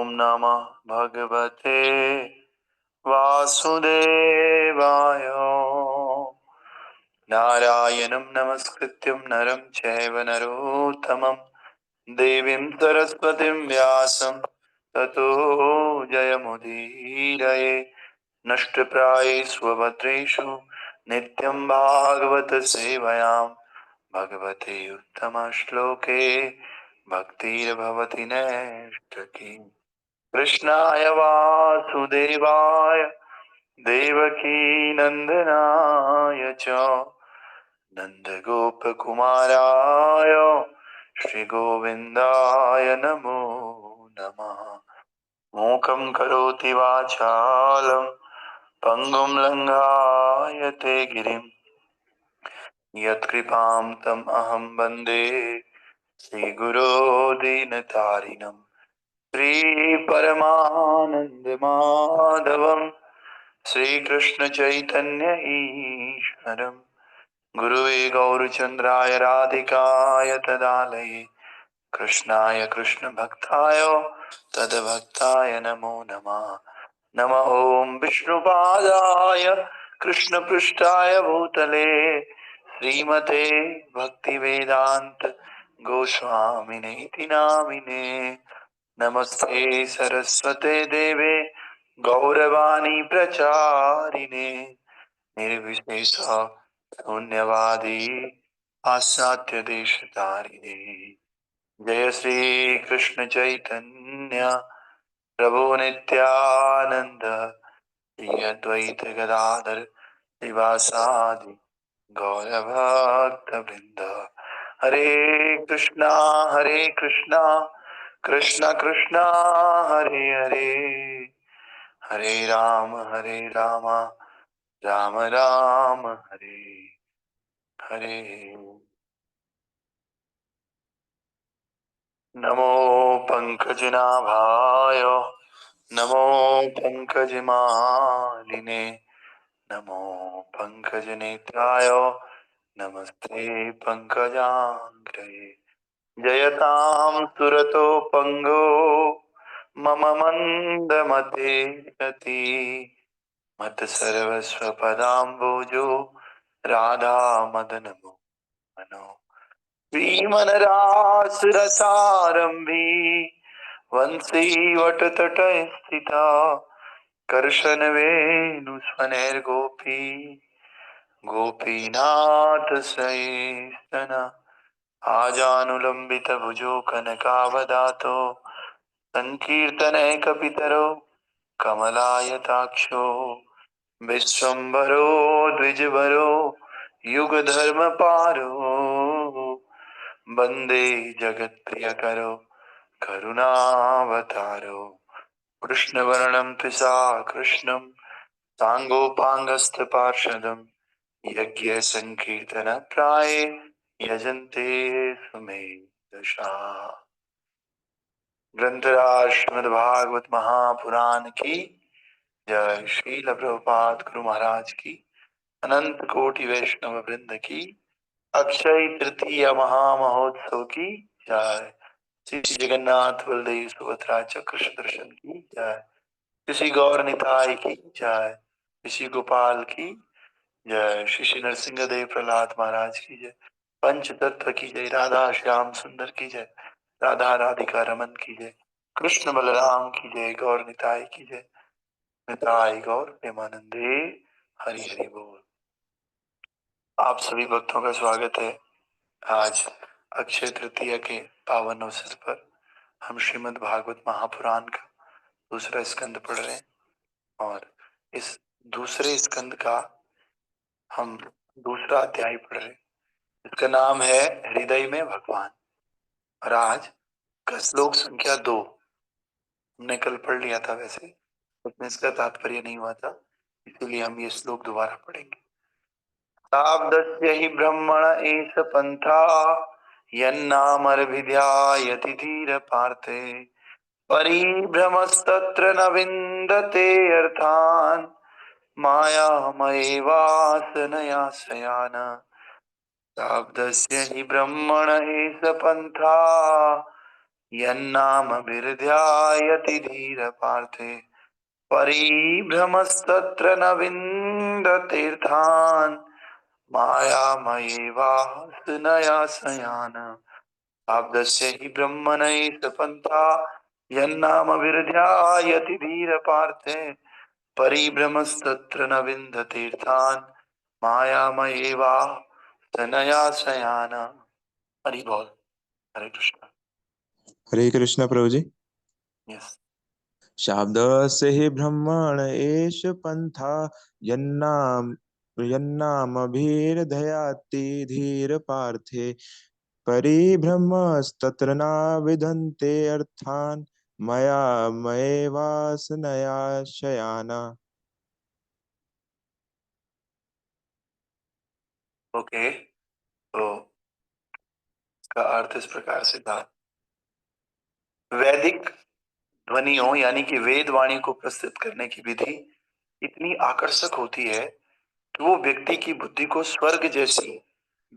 ॐ नमः भगवते वासुदेवाय। नारायणं नमस्कृत्यं नरं चैव नरोत्तमं देवीं सरस्वतीं व्यासं ततो जयमुदीरये। नष्टप्रायेष्वभद्रेषु नित्यं भागवत सेवयां भगवते उत्तमश्लोके भक्तिर्भवति नैष्ठकी। कृष्णाय वासुदेवाय देवकी नन्दनाय च नन्दगोपकुमाराय श्रीगोविन्दाय नमो नमः। मूकं करोति वाचालं पङ्गुं लङ्घायते गिरिं यत्कृपां तम् अहं वन्दे श्रीगुरो दीनतारिणम्। श्रीपरमानन्दमाधवं श्रीकृष्णचैतन्य ईश्वरं गुरुवे गौरचन्द्राय राधिकाय तदालये कृष्णाय कृष्णभक्ताय तद्भक्ताय नमो नमः। नमः ॐ विष्णुपादाय कृष्णपृष्ठाय भूतले श्रीमते भक्तिवेदान्त गोस्वामिने इति नामिने। नमस्ते सरस्वते देवे गौरवाणी प्रचारिणे निर्विशेष शून्यवादी पाश्चात्य देशतारिणे। जय श्री कृष्ण चैतन्य प्रभु नित्यानंद श्री अद्वैत गदाधर श्रीवासादि गौरभक्त वृंद। हरे कृष्णा कृष्णा कृष्णा हरे हरे, हरे राम राम राम हरे हरे। नमो पंकजनाभाय नमो पंकजमालिने नमो पंकजनेत्राय नमस्ते पंकजाग्रये। जयतां सुरतो पंगो मम मंदमते गति मत सर्वस्वपदाम्बोजो राधा मदन मोहनो। श्रीमनरासरसारम्भी वंशी वटतटे स्थिता कर्षणवेणुस्वनैर्गोपी गोपीनाथ सहिष्णुना आजानुलम्बितभुजो कनकावदातो संकीर्तनैकपितरो कमलायताक्षो विश्वम्भरो द्विजभरो युगधर्मपारो वन्दे जगत्प्रियकरो करुणावतारो। कृष्णवर्णं पिसा कृष्णं साङ्गोपाङ्गस्थपार्षदं यज्ञसङ्कीर्तनप्राये यजन्ते सुमेधसा। ग्रंथराज श्रीमद्भागवत महापुराण की जय। श्रील प्रभुपाद गुरु महाराज की, अनंत कोटि वैष्णव वृंद की, अक्षय तृतीय महामहोत्सव की जय। श्री श्री जगन्नाथ बलदेव सुभद्रा चक्र सुदर्शन की जय। श्री गौर निताय की जय। श्री गोपाल की जय। श्री नरसिंह देव प्रहलाद महाराज की जय। पंच तत्व की जय। राधा श्याम सुंदर की जय। राधा राधिका रमन की जय। कृष्ण बलराम की जय। गौर निताय की जय। निताय गौर प्रेमानंदे हरि हरि बोल। आप सभी भक्तों का स्वागत है। आज अक्षय तृतीया के पावन अवसर पर हम श्रीमद् भागवत महापुराण का दूसरा स्कंद पढ़ रहे हैं और इस दूसरे स्कंद का हम दूसरा अध्याय पढ़ रहे हैं। इसका नाम है हृदय में भगवान और आज का श्लोक संख्या 2 हमने कल पढ़ लिया था, वैसे लेकिन इसका तात्पर्य नहीं हुआ था, इसीलिए हम ये श्लोक दोबारा पढ़ेंगे। तावदस्य हि ब्रह्मण एष पंथा यन्नामर्भिध्यायति धीर पार्थे परिभ्रमस्तत्र न विन्दते अर्थान् मायामयेवासनया शयान। तावदस्य हि ब्रह्मण एष पंथा यन्नामभिर्ध्यायति धीर पार्थे परिभ्रमस्तत्र न विन्दतीर्थान् मायामयेवास्तनया शयान आब्दस्य हि ब्रह्मणैः पन्था यन्नामभिर्ध्यायति धीर पार्थे परिभ्रमस्तत्र न विन्दतीर्थान् मायामयेवास्तनया शयान। हरि बोल। हरे कृष्ण। हरे कृष्ण प्रभु जी। यस। शाब्दस्य हि ब्रह्मण एष पंथा यन्नाम यन्नामभिर्दयाति धीर पार्थे परिभ्रमस्तत्र न विदन्ते अर्थान् मया मयेवासनया शयाना। ओके, तो इसका अर्थ इस प्रकार से था। वैदिक ध्वनियों यानी कि वेद वाणी को प्रस्तुत करने की विधि इतनी आकर्षक होती है कि वो व्यक्ति की बुद्धि को स्वर्ग जैसी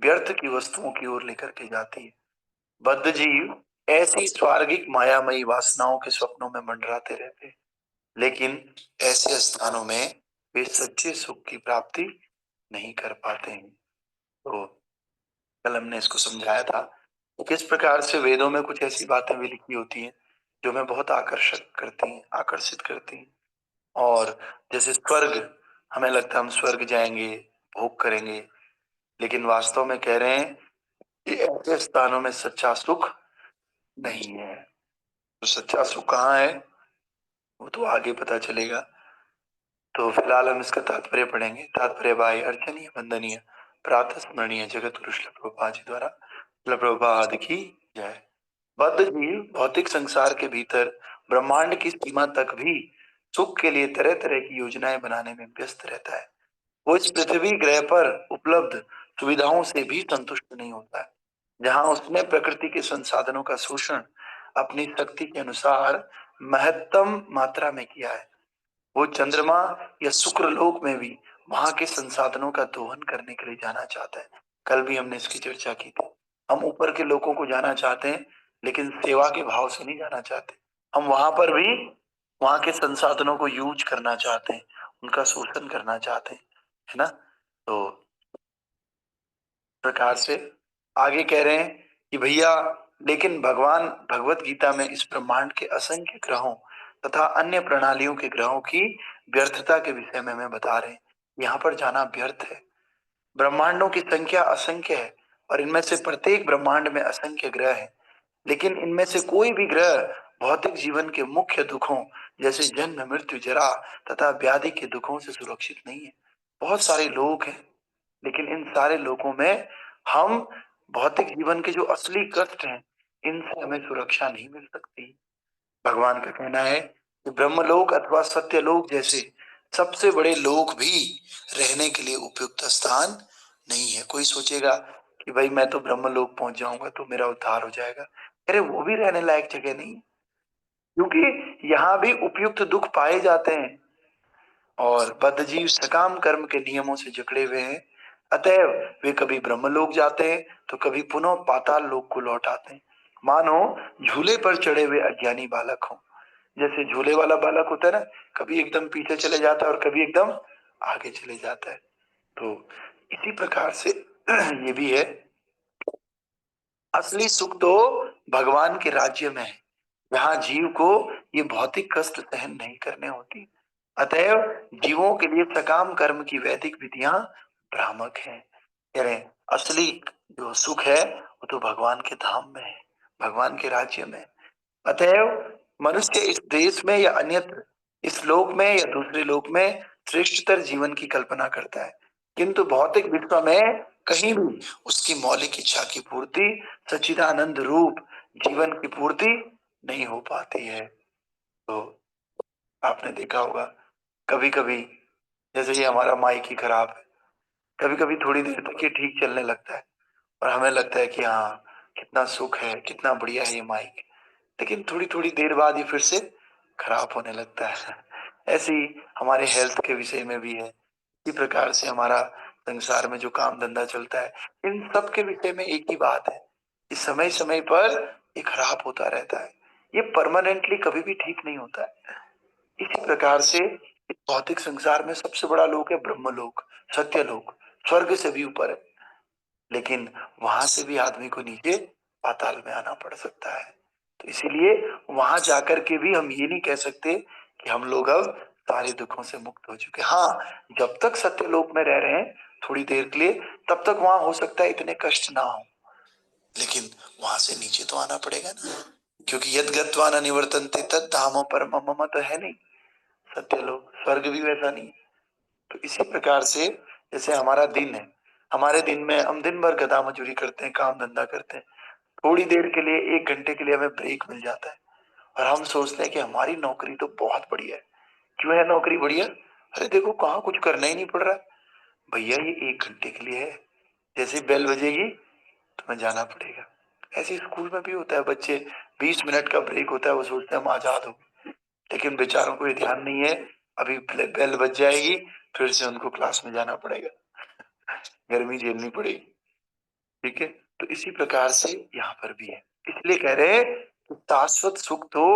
व्यर्थ की वस्तुओं की ओर लेकर के जाती है। बद्ध जीव ऐसी स्वार्गिक मायामयी वासनाओं के स्वप्नों में मंडराते रहते हैं, लेकिन ऐसे स्थानों में वे सच्चे सुख की प्राप्ति नहीं कर पाते हैं। तो कल हमने इसको समझाया था कि किस प्रकार से वेदों में कुछ ऐसी बातें भी लिखी होती हैं जो हमें बहुत आकर्षक करती हैं, आकर्षित करती हैं। और जैसे स्वर्ग, हमें लगता है हम स्वर्ग जाएंगे, भोग करेंगे, लेकिन वास्तव में कह रहे हैं कि ऐसे स्थानों में सच्चा सुख नहीं है। तो सच्चा सुख कहाँ है वो तो आगे पता चलेगा। तो फिलहाल हम इसका तात्पर्य पढ़ेंगे। तात्पर्य भाई अर्चनीय वंदनीय प्रातः स्मरणीय जगत गुरु श्रील प्रभुपाद जी द्वारा। श्रील प्रभुपाद की जय। बद्ध जीव भौतिक संसार के भीतर ब्रह्मांड की सीमा तक भी सुख के लिए तरह तरह की योजनाएं बनाने में व्यस्त रहता है। वो इस पृथ्वी ग्रह पर उपलब्ध सुविधाओं से भी संतुष्ट नहीं होता है, जहां उसने प्रकृति के संसाधनों का शोषण अपनी शक्ति के अनुसार महत्तम मात्रा में किया है। वो चंद्रमा या शुक्र लोक में भी वहां के संसाधनों का दोहन करने के लिए जाना चाहता है। कल भी हमने इसकी चर्चा की थी। हम ऊपर के लोगों को जाना चाहते हैं, लेकिन सेवा के भाव से नहीं जाना चाहते। हम वहां पर भी वहां के संसाधनों को यूज करना चाहते हैं, उनका शोषण करना चाहते हैं, है ना। तो प्रकार से आगे कह रहे हैं कि भैया, लेकिन भगवान भगवत गीता में इस ब्रह्मांड के असंख्य ग्रहों तथा अन्य प्रणालियों के ग्रहों की व्यर्थता के विषय में हमें बता रहे हैं। यहाँ पर जाना व्यर्थ है। ब्रह्मांडों की संख्या असंख्य है और इनमें से प्रत्येक ब्रह्मांड में असंख्य ग्रह हैं, लेकिन इनमें से कोई भी ग्रह भौतिक जीवन के मुख्य दुखों जैसे जन्म मृत्यु जरा तथा व्याधि के दुखों से सुरक्षित नहीं है। बहुत सारे लोग हैं, लेकिन इन सारे लोगों में हम भौतिक जीवन के जो असली कष्ट हैं, इनसे हमें सुरक्षा नहीं मिल सकती। भगवान का कहना है कि ब्रह्मलोक अथवा सत्यलोक जैसे सबसे बड़े लोक भी रहने के लिए उपयुक्त स्थान नहीं है। कोई सोचेगा कि भाई मैं तो ब्रह्मलोक पहुंच जाऊंगा तो मेरा उद्धार हो जाएगा। अरे वो भी रहने लायक जगह नहीं है, क्योंकि यहाँ भी उपयुक्त दुख पाए जाते हैं और बद्धजीव सकाम कर्म के नियमों से जकड़े हुए हैं। अतएव वे कभी ब्रह्मलोक जाते हैं तो कभी पुनः पाताल लोक को लौट आते हैं, मानो झूले पर चढ़े हुए अज्ञानी बालक हो। जैसे झूले वाला बालक होता है ना, कभी एकदम पीछे चले जाता है और कभी एकदम आगे चले जाता है। तो इसी प्रकार से ये भी है। असली सुख तो भगवान के राज्य में है, जहाँ जीव को ये भौतिक कष्ट सहन नहीं करने होती। अतएव जीवों के लिए सकाम कर्म की वैदिक विधियां भ्रामक हैं। कह रहे हैं, असली जो सुख है वो तो भगवान के धाम में है, भगवान के राज्य में। अतएव मनुष्य इस देश में या अन्यत्र, इस लोक में या दूसरे लोक में श्रेष्ठतर जीवन की कल्पना करता है, किंतु भौतिक विश्व में कहीं भी उसकी मौलिक इच्छा की पूर्ति, सच्चिदानंद रूप जीवन की पूर्ति नहीं हो पाती है। तो आपने देखा होगा कभी कभी, जैसे ये हमारा माइक ही खराब है, कभी कभी थोड़ी देर तक ये ठीक चलने लगता है और हमें लगता है कि हाँ कितना सुख है, कितना बढ़िया है ये माइक, लेकिन थोड़ी थोड़ी देर बाद ये फिर से खराब होने लगता है। ऐसे ही हमारे हेल्थ के विषय में भी है। इसी प्रकार से हमारा संसार में जो काम धंधा चलता है, इन सब के विषय में एक ही बात है कि समय समय पर ये खराब होता रहता है, ये परमानेंटली कभी भी ठीक नहीं होता है। इसी प्रकार से इस भौतिक संसार में सबसे बड़ा लोक है ब्रह्मलोक, सत्यलोक, स्वर्ग से भी ऊपर है। लेकिन वहां से भी आदमी को नीचे पाताल में आना पड़ सकता है। तो इसीलिए वहां जाकर के भी हम ये नहीं कह सकते कि हम लोग अब सारे दुखों से मुक्त हो चुके। हाँ, जब तक सत्यलोक में रह रहे हैं थोड़ी देर के लिए, तब तक वहां हो सकता है इतने कष्ट ना हो, लेकिन वहां से नीचे तो आना पड़ेगा ना, क्योंकि यद गत्वा न निवर्तन्ते तद धामो परमम मम तो है नहीं सत्यलोक, स्वर्ग भी वैसा नहीं। तो इसी प्रकार से जैसे हमारा दिन है, हमारे दिन में हम दिन भर गधा मजूरी करते हैं, काम धंधा करते हैं, थोड़ी देर के लिए 1 घंटे के लिए हमें ब्रेक मिल जाता है और हम सोचते हैं कि हमारी नौकरी तो बहुत बढ़िया है। क्यों है नौकरी बढ़िया? अरे देखो कहाँ कुछ करना ही नहीं पड़ रहा। भैया ये 1 घंटे के लिए है, जैसे बेल बजेगी तुम्हें जाना पड़ेगा। ऐसे स्कूल में भी होता है, बच्चे 20 मिनट का ब्रेक होता है, वो सोचते हैं हम आजाद हो, लेकिन बेचारों को ये ध्यान नहीं है अभी बेल बज जाएगी, फिर से उनको क्लास में जाना पड़ेगा, गर्मी झेलनी पड़ेगी। ठीक है, तो इसी प्रकार से यहाँ पर भी है। इसलिए कह रहे हैं कि शाश्वत सुख तो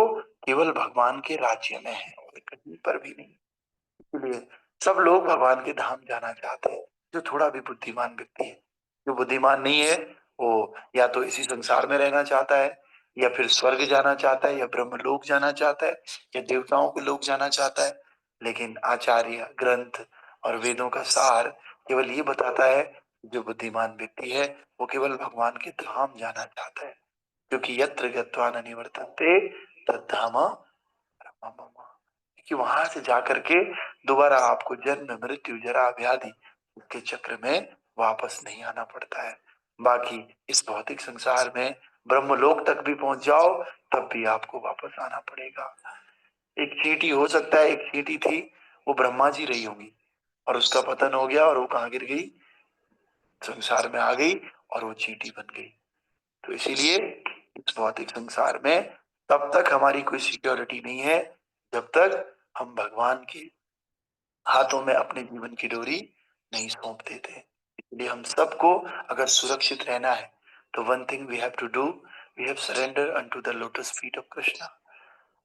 केवल भगवान के राज्य में है और कहीं पर भी नहीं। इसलिए सब लोग भगवान के धाम जाना चाहते हैं, जो थोड़ा भी बुद्धिमान व्यक्ति है। जो बुद्धिमान नहीं है वो या तो इसी संसार में रहना चाहता है, या फिर स्वर्ग जाना चाहता है, या ब्रह्मलोक जाना चाहता है, या देवताओं के लोक जाना चाहता है। लेकिन आचार्य ग्रंथ और वेदों का सार केवल ये बताता है, जो बुद्धिमान व्यक्ति है वो केवल भगवान के धाम जाना चाहता है, क्योंकि यत्र गत्वा न निवर्तन्ते तद्धाम परमम मम। कि वहां से जाकर के दोबारा आपको जन्म मृत्यु जरा व्याधि के चक्र में वापस नहीं आना पड़ता है। बाकी इस भौतिक संसार में ब्रह्मलोक तक भी पहुंच जाओ तब भी आपको वापस आना पड़ेगा। एक चींटी हो सकता है, एक चींटी थी, वो ब्रह्मा जी रही होंगी और उसका पतन हो गया और वो कहाँ गिर गई? संसार में आ गई और वो चींटी बन गई। तो इसीलिए इस भौतिक संसार में तब तक हमारी कोई सिक्योरिटी नहीं है जब तक हम भगवान के हाथों में अपने जीवन की डोरी नहीं सौंप देते। इसलिए हम सबको अगर सुरक्षित रहना है तो one thing we have to do, we have surrender unto the lotus feet of Krishna.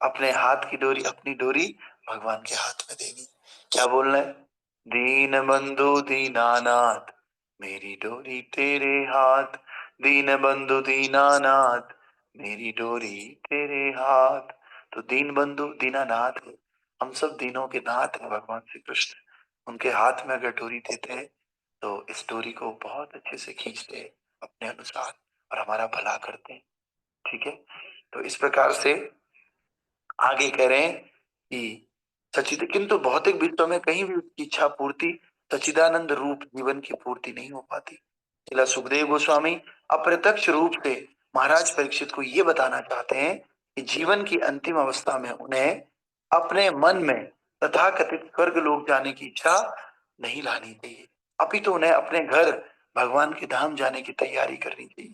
अपने हाथ की डोरी, अपनी डोरी भगवान के हाथ में देनी। क्या बोलना है? दीन बंधु दीनानाथ मेरी डोरी तेरे हाथ, दीन बंधु दीनानाथ मेरी डोरी तेरे हाथ। तो दीन बंधु दीनानाथ, हम सब दीनों के नाथ हैं भगवान श्री कृष्ण। उनके हाथ में अगर डोरी देते हैं तो इस डोरी को बहुत अच्छे से खींचते हैं अपने अनुसार और हमारा भला करते हैं। ठीक है, तो इस प्रकार से आगे कह रहे हैं कि सचिद किंतु भौतिक विश्व में कहीं भी उसकी इच्छा पूर्ति सचिदानंद रूप जीवन की पूर्ति नहीं हो पाती। श्रील सुखदेव गोस्वामी अप्रत्यक्ष रूप से महाराज परीक्षित को ये बताना चाहते हैं कि जीवन की अंतिम अवस्था में उन्हें अपने मन में तथाकथित स्वर्ग लोक जाने की इच्छा नहीं लानी चाहिए, अपितु उन्हें अपने घर भगवान के धाम जाने की तैयारी करनी चाहिए।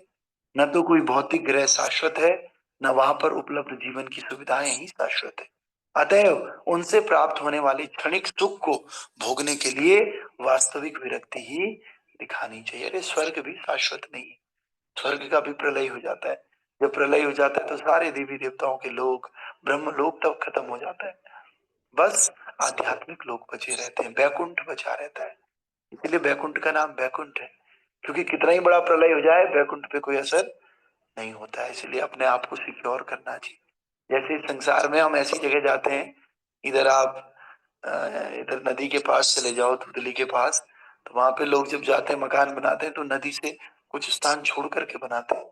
न तो कोई भौतिक ग्रह शाश्वत है, न वहां पर उपलब्ध जीवन की सुविधाएं ही शाश्वत है। अतएव उनसे प्राप्त होने वाले क्षणिक सुख को भोगने के लिए वास्तविक विरक्ति ही दिखानी चाहिए। अरे स्वर्ग भी शाश्वत नहीं है, स्वर्ग का भी प्रलय हो जाता है। जब प्रलय हो जाता है तो सारे देवी देवताओं के लोक, ब्रह्म लोक तब खत्म हो जाता है। बस आध्यात्मिक लोक बचे रहते हैं, बैकुंठ बचा रहता है। इसलिए बैकुंठ का नाम बैकुंठ है, क्योंकि कितना ही बड़ा प्रलय हो जाए बैकुंठ पे कोई असर नहीं होता है। इसलिए अपने आप को सिक्योर करना चाहिए। जैसे इस संसार में हम ऐसी जगह जाते हैं, इधर आप इधर नदी के पास चले जाओ, धुतली के पास, तो वहां पे लोग जब जाते हैं मकान बनाते हैं तो नदी से कुछ स्थान छोड़ करके बनाते हैं,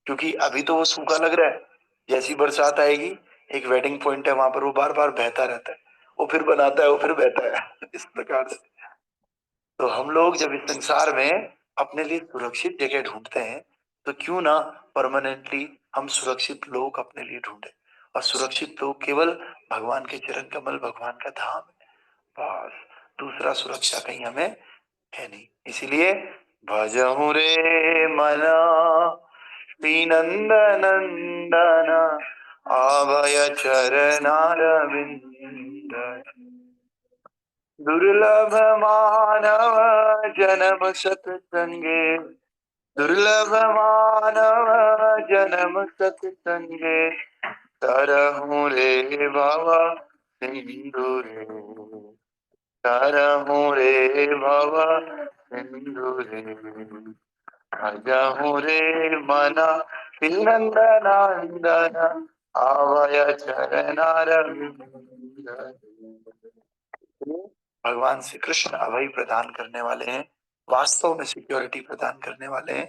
क्योंकि अभी तो वो सूखा लग रहा है, जैसी बरसात आएगी एक वेडिंग पॉइंट है वहां पर, वो बार बार बहता रहता है, वो फिर बनाता है, वो फिर बहता है इस प्रकार से। तो हम लोग जब इस संसार में अपने लिए सुरक्षित जगह ढूंढते हैं तो क्यों ना परमानेंटली हम सुरक्षित लोग अपने लिए ढूंढे। और सुरक्षित लोग केवल भगवान के चरण कमल, भगवान का धाम है, बस। दूसरा सुरक्षा कहीं हमें है नहीं। इसीलिए भजहु रे मना श्रीनंद नंदन अभय चरणारविंद, दुर्लभ मानव जन्म सत्संगे दुर्लभ मानव जन्म सत्संगे, तरहूँ रे भव सिंधु रे, तरहूँ रे भव सिंधु रे, भजहूँ रे मन नंदन, आवय चरणारविंद। भगवान श्री कृष्ण अभय प्रदान करने वाले हैं, वास्तव में सिक्योरिटी प्रदान करने वाले हैं।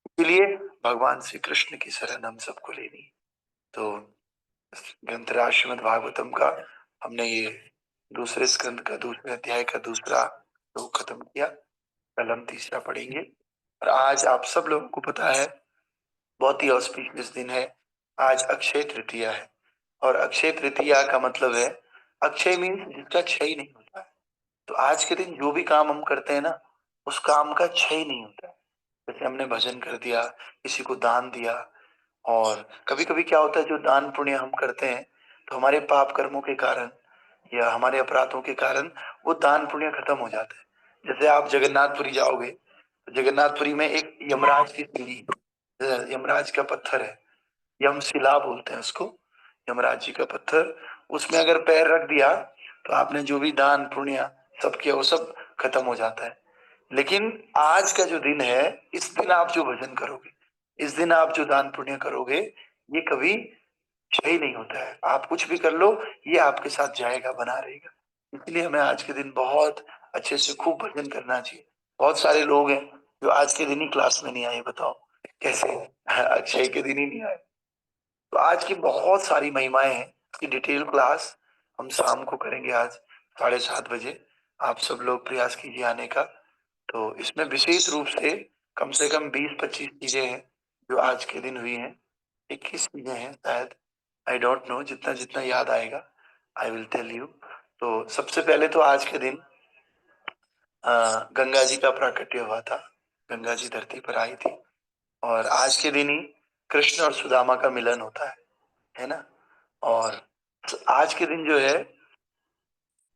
इसलिए भगवान श्री कृष्ण की शरण हम सबको लेनी है। तो ग्रंथराज श्रीमद् भागवतम का हमने ये दूसरे स्कंद का दूसरे अध्याय का दूसरा श्लोक खत्म किया। कल हम तीसरा पढ़ेंगे। और आज आप सब लोगों को पता है बहुत ही ऑस्पिशियस दिन है। आज अक्षय तृतीया है, और अक्षय तृतीया का मतलब है, अक्षय मीन्स जिसका क्षय नहीं होता है। तो आज के दिन जो भी काम हम करते हैं ना, उस काम का क्षय नहीं होता है। जैसे हमने भजन कर दिया, किसी को दान दिया, और कभी कभी क्या होता है, जो दान पुण्य हम करते हैं तो हमारे पाप कर्मों के कारण या हमारे अपराधों के कारण वो दान पुण्य खत्म हो जाता है। जैसे आप जगन्नाथपुरी जाओगे तो जगन्नाथपुरी में एक यमराज की सीढ़ी, यमराज का पत्थर है, यम शिला बोलते हैं उसको, यमराज जी का पत्थर, उसमें अगर पैर रख दिया तो आपने जो भी दान पुण्य सब किया वो सब खत्म हो जाता है। लेकिन आज का जो दिन है, इस दिन आप जो भजन करोगे, इस दिन आप जो दान पुण्य करोगे, ये कभी क्षय नहीं होता है। आप कुछ भी कर लो, ये आपके साथ जाएगा, बना रहेगा। इसलिए हमें आज के दिन बहुत अच्छे से खूब भजन करना चाहिए। बहुत सारे लोग हैं जो आज के दिन ही क्लास में नहीं आए, बताओ कैसे? अक्षय के दिन ही नहीं आए। तो आज की बहुत सारी महिमाएं हैं, इसकी डिटेल क्लास हम शाम को करेंगे आज 7:30 बजे। आप सब लोग प्रयास कीजिए आने का। तो इसमें विशेष रूप से कम 20-25 चीजें हैं जो आज के दिन हुई हैं। 21 चीजें हैं शायद, आई डोंट नो, जितना जितना याद आएगा आई विल टेल यू। तो सबसे पहले तो आज के दिन गंगा जी का प्राकट्य हुआ था। गंगा जी धरती पर आई थी, और आज के दिन ही कृष्ण और सुदामा का मिलन होता है ना। और आज के दिन जो है,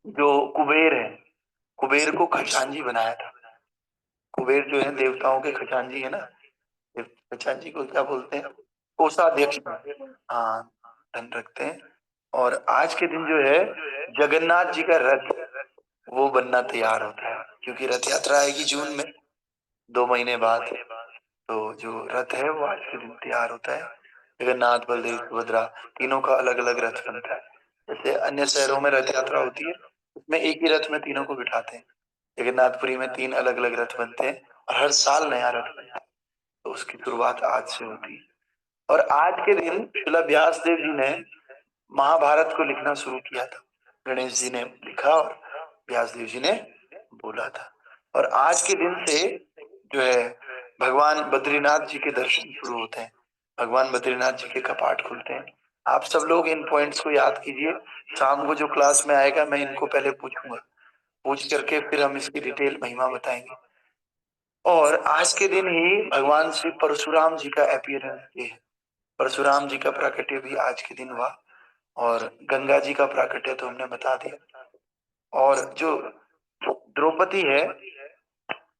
जो कुबेर है, कुबेर को खजांजी बनाया था। कुबेर जो है देवताओं के खजांजी है ना, खजांजी को क्या बोलते हैं? कोषाध्यक्ष। हाँ, धन रखते हैं। और आज के दिन जो है जगन्नाथ जी का रथ वो बनना तैयार होता है, क्योंकि रथ यात्रा आएगी जून में, 2 महीने बाद। तो जो रथ है वो आज के दिन तैयार होता है। जगन्नाथ, बलदेव, सुभद्रा, तीनों का अलग अलग रथ बनता है। जैसे अन्य शहरों में रथ यात्रा होती है, उसमें एक ही रथ में तीनों को बिठाते हैं। जगन्नाथपुरी में 3 अलग अलग रथ बनते हैं, और हर साल नया रथ बनता है। तो उसकी शुरुआत आज से होती है। और आज के दिन श्रील व्यास देव जी ने महाभारत को लिखना शुरू किया था। गणेश जी ने लिखा और व्यास देव जी ने बोला था। और आज के दिन से जो है भगवान बद्रीनाथ जी के दर्शन शुरू होते हैं। भगवान बद्रीनाथ जी के कपाट खुलते हैं। आप सब लोग इन पॉइंट्स को याद कीजिए। शाम को जो क्लास में आएगा मैं इनको पहले पूछूंगा, पूछ करके फिर हम इसकी डिटेल महिमा बताएंगे। और आज के दिन ही भगवान श्री परशुराम जी का अपीयरेंस डे है। परशुराम जी का प्राकट्य भी आज के दिन हुआ। और गंगा जी का प्राकट्य तो हमने बता दिया। और जो द्रौपदी है,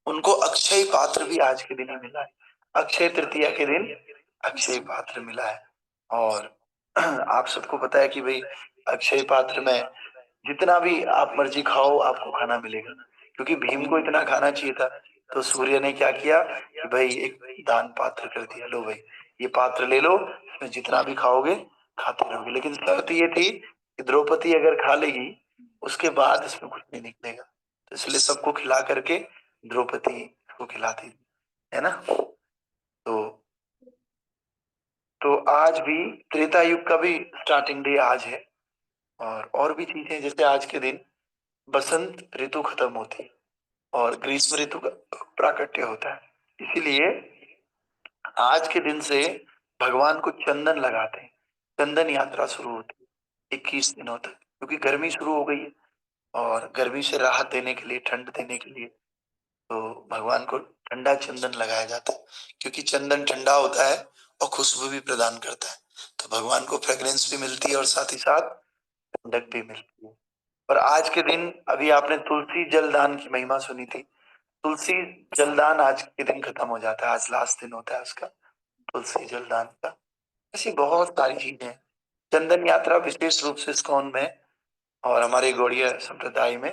उनको अक्षय पात्र भी आज के दिन ही मिला है। अक्षय तृतीया के दिन अक्षय पात्र मिला है। और आप सबको पता है कि भाई अक्षय पात्र में जितना भी आप मर्जी खाओ आपको खाना मिलेगा। क्योंकि भीम को इतना खाना चाहिए था, तो सूर्य ने क्या किया कि भाई एक दान पात्र कर दिया, लो भाई ये पात्र ले लो, इसमें जितना भी खाओगे खाते रहोगे। लेकिन शर्त ये थी कि द्रौपदी अगर खा लेगी उसके बाद इसमें कुछ नहीं निकलेगा। तो इसलिए सबको खिला करके द्रौपदी को खिलाती, है ना। तो आज भी त्रेता युग का भी स्टार्टिंग डे आज है। और भी चीजें, जैसे आज के दिन बसंत ऋतु खत्म होती है और ग्रीष्म ऋतु का प्राकट्य होता है। इसीलिए आज के दिन से भगवान को चंदन लगाते हैं। चंदन यात्रा शुरू होती है 21 दिनों तक, क्योंकि गर्मी शुरू हो गई है। और गर्मी से राहत देने के लिए, ठंड देने के लिए, तो भगवान को ठंडा चंदन लगाया जाता है। क्योंकि चंदन ठंडा होता है और खुशबू भी प्रदान करता है, तो भगवान को फ्रेग्रेंस भी मिलती है और साथ ही साथ ठंडक भी मिलती है। और आज के दिन अभी आपने तुलसी जल दान की महिमा सुनी थी। तुलसी जलदान आज के दिन खत्म हो जाता है, आज लास्ट दिन होता है उसका, तुलसी जलदान का। ऐसी बहुत सारी चीजें हैं। चंदन यात्रा विशेष रूप से इस्कॉन में और हमारे गौड़ीय संप्रदाय में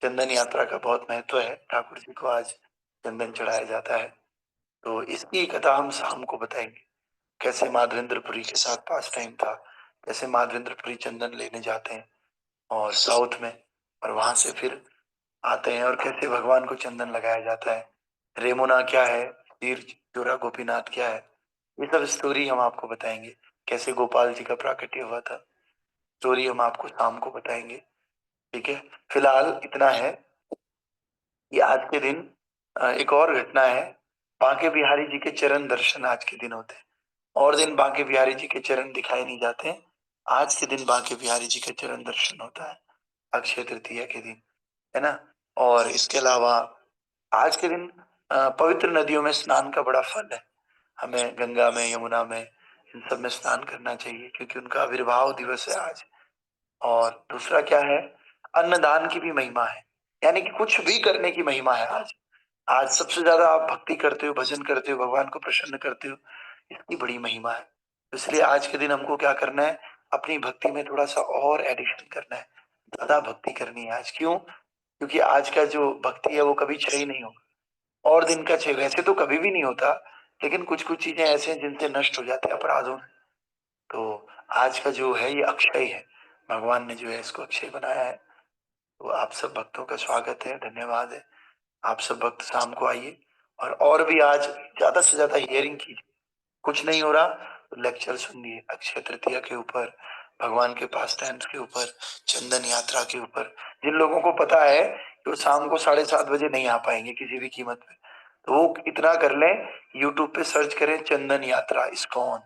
चंदन यात्रा का बहुत महत्व है। ठाकुर जी को आज चंदन चढ़ाया जाता है। तो इसकी कथा हम शाम को बताएंगे, कैसे माधवेंद्रपुरी के साथ पास टाइम था, कैसे माधवेंद्रपुरी चंदन लेने जाते हैं और साउथ में, और वहां से फिर आते हैं, और कैसे भगवान को चंदन लगाया जाता है। रेमुना क्या है, तीर चोरा गोपीनाथ क्या है, ये सब स्टोरी हम आपको बताएंगे। कैसे गोपाल जी का प्राकट्य हुआ था, स्टोरी हम आपको शाम को बताएंगे। ठीक है, फिलहाल इतना है कि आज के दिन एक और घटना है। बांके बिहारी जी के चरण दर्शन आज के दिन होते हैं। और दिन बांके बिहारी जी के चरण दिखाई नहीं जाते हैं, आज के दिन बांके बिहारी जी के चरण दर्शन होता है, अक्षय तृतीया के दिन, है ना। और इसके अलावा आज के दिन पवित्र नदियों में स्नान का बड़ा फल है। हमें गंगा में, यमुना में, इन सब में स्नान करना चाहिए, क्योंकि उनका आविर्भाव दिवस है आज। और दूसरा क्या है, अन्नदान की भी महिमा है, यानी कि कुछ भी करने की महिमा है आज। आज सबसे ज्यादा आप भक्ति करते हो, भजन करते हो, भगवान को प्रसन्न करते हो, इसकी बड़ी महिमा है। तो इसलिए आज के दिन हमको क्या करना है, अपनी भक्ति में थोड़ा सा और एडिशन करना है, ज्यादा भक्ति करनी है आज। क्यों? क्योंकि आज का जो भक्ति है वो कभी क्षय नहीं होगा। और दिन का क्षय वैसे तो कभी भी नहीं होता, लेकिन कुछ कुछ चीजें ऐसे हैं जिनसे नष्ट हो जाते हैं अपराधों से। तो आज का जो है ये अक्षय है, भगवान ने जो है इसको अक्षय बनाया है। तो आप सब भक्तों का स्वागत है, धन्यवाद है। आप सब भक्त शाम को आइए, और भी आज ज्यादा से ज्यादा हियरिंग कीजिए। कुछ नहीं हो रहा तो लेक्चर सुनिए अक्षय तृतीया के ऊपर, भगवान के पास टाइम्स के ऊपर, चंदन यात्रा के ऊपर। जिन लोगों को पता है कि वो शाम को 7:30 बजे नहीं आ पाएंगे किसी भी कीमत पे, तो वो इतना कर लें, यूट्यूब पे सर्च करें चंदन यात्रा इस्कॉन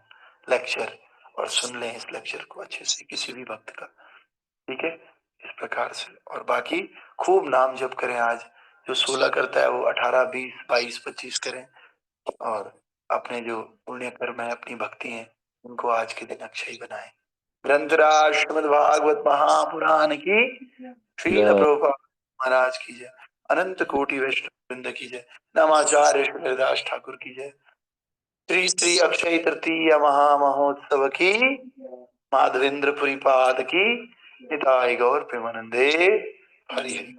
लेक्चर, और सुन लें इस लेक्चर को अच्छे से, किसी भी भक्त का। ठीक है, इस प्रकार से। और बाकी खूब नाम जप करें आज। जो 16 करता है वो 18, 20, 22, 25 करें। और अपने जो पुण्य कर्म है, अपनी भक्ति है, उनको आज के दिन अक्षय बनाएं। ग्रंथराज श्रीमद् भागवत महापुराण की, श्रील जय प्रभुपाद महाराज की जय, अनंत कोटि वैष्णव वृंद की जय, नमाचार्य श्री हरिदास ठाकुर की जय। श्री श्री अक्षय तृतीय महामहोत्सव की, माधवेंद्रपुरी पाद की, निताय गौर प्रेमानंदे, हरि हरि।